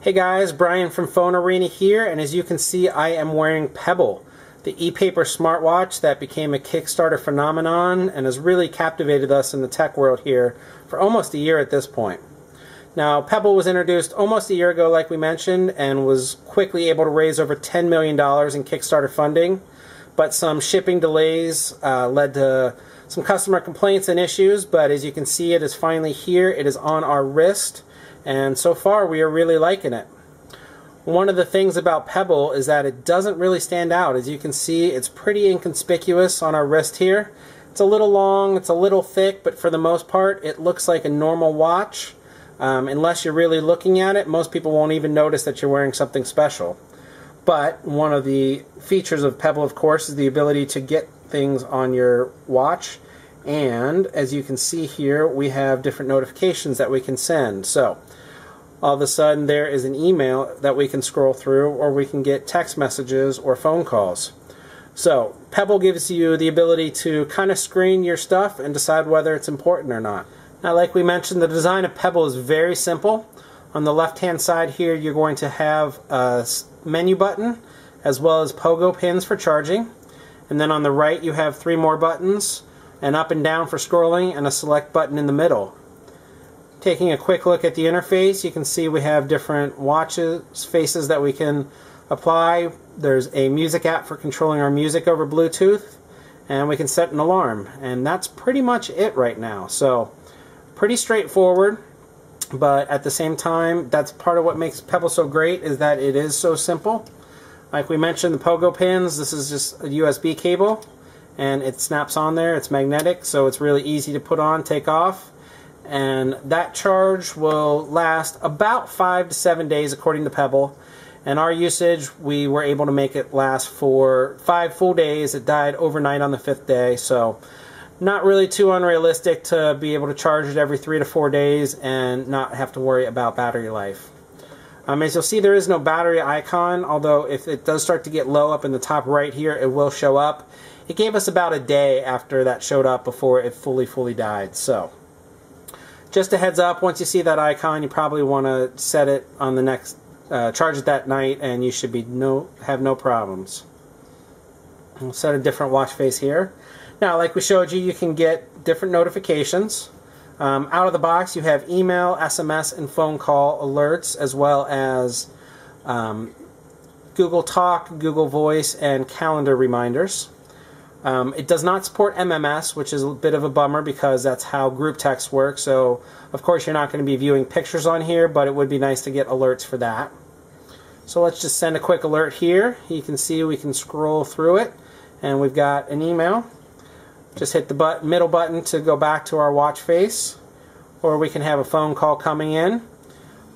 Hey guys, Brian from PhoneArena here, and as you can see I am wearing Pebble, the e-paper smartwatch that became a Kickstarter phenomenon and has really captivated us in the tech world here for almost a year at this point. Now, Pebble was introduced almost a year ago like we mentioned and was quickly able to raise over $10 million in Kickstarter funding, but some shipping delays led to some customer complaints and issues, but as you can see it is finally here, it is on our wrist. And so far we are really liking it. One of the things about Pebble is that it doesn't really stand out. As you can see, it's pretty inconspicuous on our wrist here. It's a little long, it's a little thick, but for the most part it looks like a normal watch. Unless you're really looking at it, most people won't even notice that you're wearing something special. But one of the features of Pebble, of course, is the ability to get things on your watch. And as you can see here, we have different notifications that we can send. So all of a sudden there is an email that we can scroll through, or we can get text messages or phone calls. So Pebble gives you the ability to kind of screen your stuff and decide whether it's important or not. Now, like we mentioned, the design of Pebble is very simple. On the left hand side here you're going to have a menu button as well as pogo pins for charging, and then on the right you have 3 more buttons, an up and down for scrolling, and a select button in the middle. Taking a quick look at the interface, you can see we have different watches faces that we can apply. There's a music app for controlling our music over Bluetooth, and we can set an alarm, and that's pretty much it right now. So pretty straightforward, but at the same time that's part of what makes Pebble so great, is that it is so simple. Like we mentioned, the pogo pins, this is just a USB cable and it snaps on there. It's magnetic, so it's really easy to put on, take off, and that charge will last about 5 to 7 days according to Pebble. And our usage, we were able to make it last for 5 full days. It died overnight on the 5th day, so not really too unrealistic to be able to charge it every 3 to 4 days and not have to worry about battery life. As you'll see, there is no battery icon, although if it does start to get low up in the top right here, it will show up. It gave us about a day after that showed up before it fully died. So just a heads up, once you see that icon, you probably want to set it on the next, charge it that night, and you should be have no problems. We'll set a different watch face here. Now, like we showed you, you can get different notifications. Out of the box, you have email, SMS, and phone call alerts, as well as Google Talk, Google Voice, and calendar reminders. It does not support MMS, which is a bit of a bummer because that's how group text works. So, of course, you're not going to be viewing pictures on here, but it would be nice to get alerts for that. So let's just send a quick alert here. You can see we can scroll through it, and we've got an email. Just hit the middle button to go back to our watch face, or we can have a phone call coming in.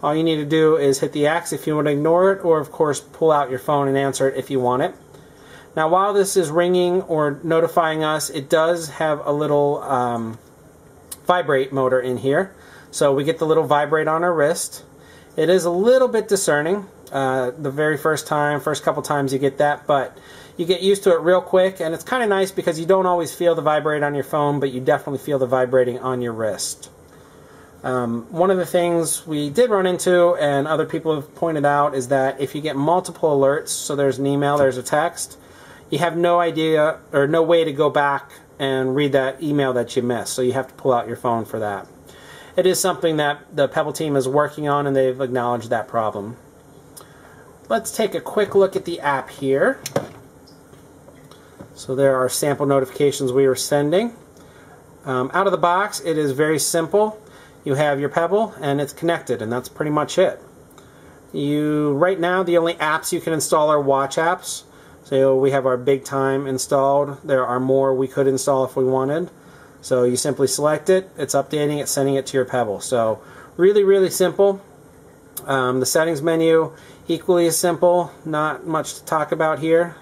All you need to do is hit the X if you want to ignore it, or of course pull out your phone and answer it if you want it. Now, while this is ringing or notifying us, it does have a little vibrate motor in here. So we get the little vibrate on our wrist. It is a little bit discerning. The very first couple times you get that, but you get used to it real quick, and it's kind of nice because you don't always feel the vibrate on your phone, but you definitely feel the vibrating on your wrist. One of the things we did run into, and other people have pointed out, is that if you get multiple alerts, so there's an email, there's a text, you have no idea or no way to go back and read that email that you missed, so you have to pull out your phone for that. It is something that the Pebble team is working on, and they've acknowledged that problem. Let's take a quick look at the app here. So there are sample notifications we were sending. Out of the box, it is very simple. You have your Pebble and it's connected, and that's pretty much it. Right now, the only apps you can install are watch apps. So we have our Big Time installed. There are more we could install if we wanted. So you simply select it, it's updating it, sending it to your Pebble. So really simple. The settings menu, equally as simple, not much to talk about here.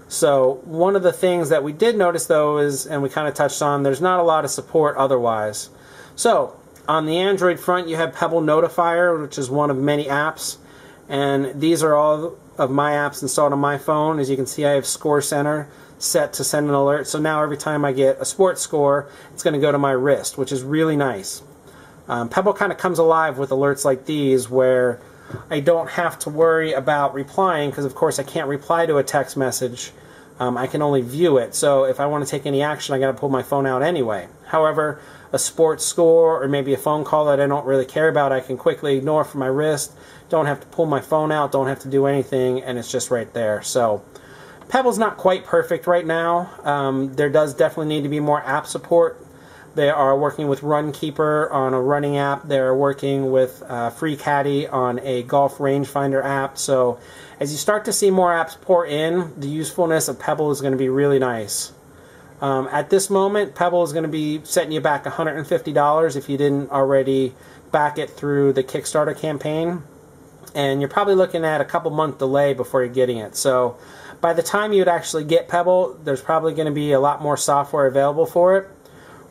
So one of the things that we did notice though is, and we kind of touched on, there's not a lot of support otherwise. So on the Android front you have Pebble Notifier, which is one of many apps, and these are all of my apps installed on my phone. As you can see, I have Score Center set to send an alert, so now every time I get a sports score, it's going to go to my wrist, which is really nice. Pebble kind of comes alive with alerts like these, where I don't have to worry about replying, because of course I can't reply to a text message. I can only view it, so if I want to take any action, I got to pull my phone out anyway. However, a sports score or maybe a phone call that I don't really care about, I can quickly ignore from my wrist. Don't have to pull my phone out, don't have to do anything, and it's just right there. So Pebble's not quite perfect right now. There does definitely need to be more app support. They are working with Runkeeper on a running app. They're working with FreeCaddy on a golf rangefinder app. So as you start to see more apps pour in, the usefulness of Pebble is going to be really nice. At this moment, Pebble is going to be setting you back $150 if you didn't already back it through the Kickstarter campaign. And you're probably looking at a couple month delay before you're getting it. So by the time you'd actually get Pebble, there's probably going to be a lot more software available for it.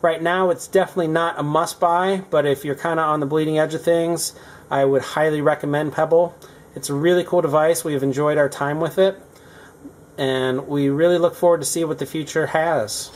Right now, it's definitely not a must-buy, but if you're kind of on the bleeding edge of things, I would highly recommend Pebble. It's a really cool device. We've enjoyed our time with it, and we really look forward to see what the future has.